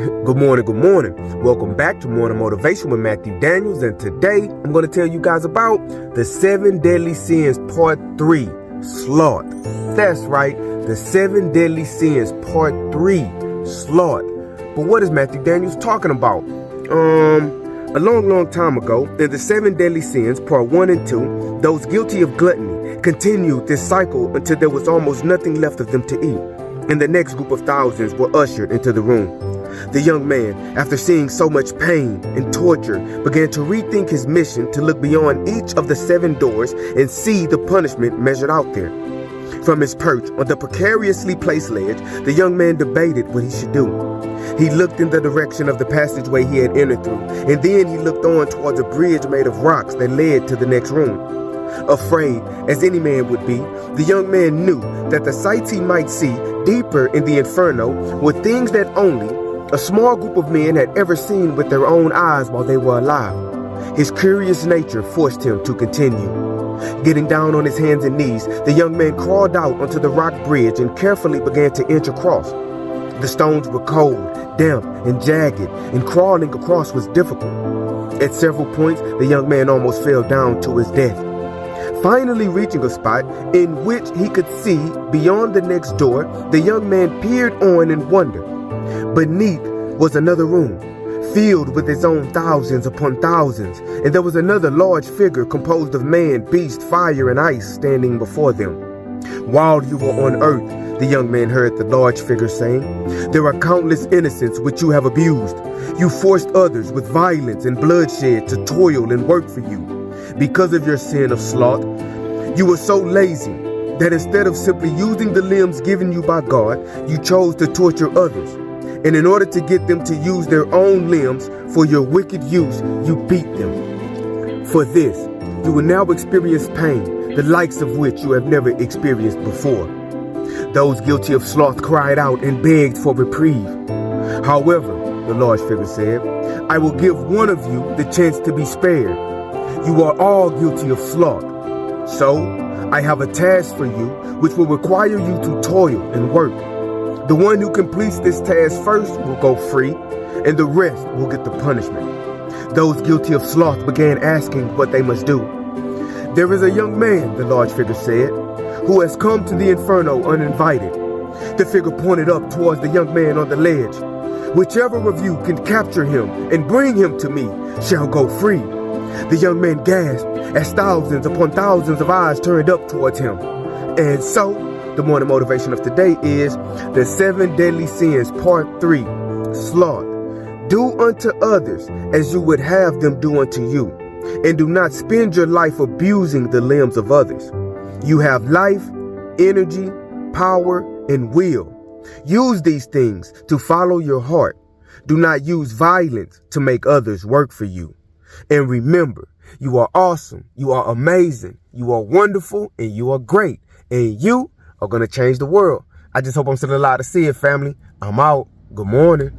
Good morning, good morning. Welcome back to Morning Motivation with Matthew Daniels, and today I'm going to tell you guys about the 7 Deadly Sins Part 3, Sloth. That's right, the 7 Deadly Sins Part 3, Sloth. But what is Matthew Daniels talking about? A long time ago, in the 7 Deadly Sins, Part 1 and 2, those guilty of gluttony continued this cycle until there was almost nothing left of them to eat, and the next group of thousands were ushered into the room. The young man, after seeing so much pain and torture, began to rethink his mission to look beyond each of the 7 doors and see the punishment measured out there. From his perch on the precariously placed ledge, the young man debated what he should do. He looked in the direction of the passageway he had entered through, and then he looked on towards a bridge made of rocks that led to the next room. Afraid, as any man would be, the young man knew that the sights he might see deeper in the inferno were things that only a small group of men had ever seen with their own eyes while they were alive. His curious nature forced him to continue. Getting down on his hands and knees, the young man crawled out onto the rock bridge and carefully began to inch across. The stones were cold, damp, and jagged, and crawling across was difficult. At several points, the young man almost fell down to his death. Finally reaching a spot in which he could see beyond the next door, the young man peered on in wonder. Beneath was another room, filled with its own thousands upon thousands, and there was another large figure composed of man, beast, fire, and ice standing before them. While you were on earth, the young man heard the large figure saying, there are countless innocents which you have abused. You forced others with violence and bloodshed to toil and work for you. Because of your sin of sloth, you were so lazy that instead of simply using the limbs given you by God, you chose to torture others. And in order to get them to use their own limbs for your wicked use, you beat them. For this, you will now experience pain, the likes of which you have never experienced before. Those guilty of sloth cried out and begged for reprieve. However, the large figure said, I will give one of you the chance to be spared. You are all guilty of sloth. So, I have a task for you which will require you to toil and work. The one who completes this task first will go free, and the rest will get the punishment. Those guilty of sloth began asking what they must do. There is a young man, the large figure said, who has come to the inferno uninvited. The figure pointed up towards the young man on the ledge. Whichever of you can capture him and bring him to me shall go free. The young man gasped as thousands upon thousands of eyes turned up towards him. And so, the morning motivation of today is the 7 Deadly Sins Part 3, Sloth. Do unto others as you would have them do unto you, and do not spend your life abusing the limbs of others. You have life, energy, power, and will. Use these things to follow your heart. Do not use violence to make others work for you. And remember, you are awesome, you are amazing, you are wonderful, and you are great. And you are going to change the world. I just hope I'm still alive to see it, family. I'm out. Good morning.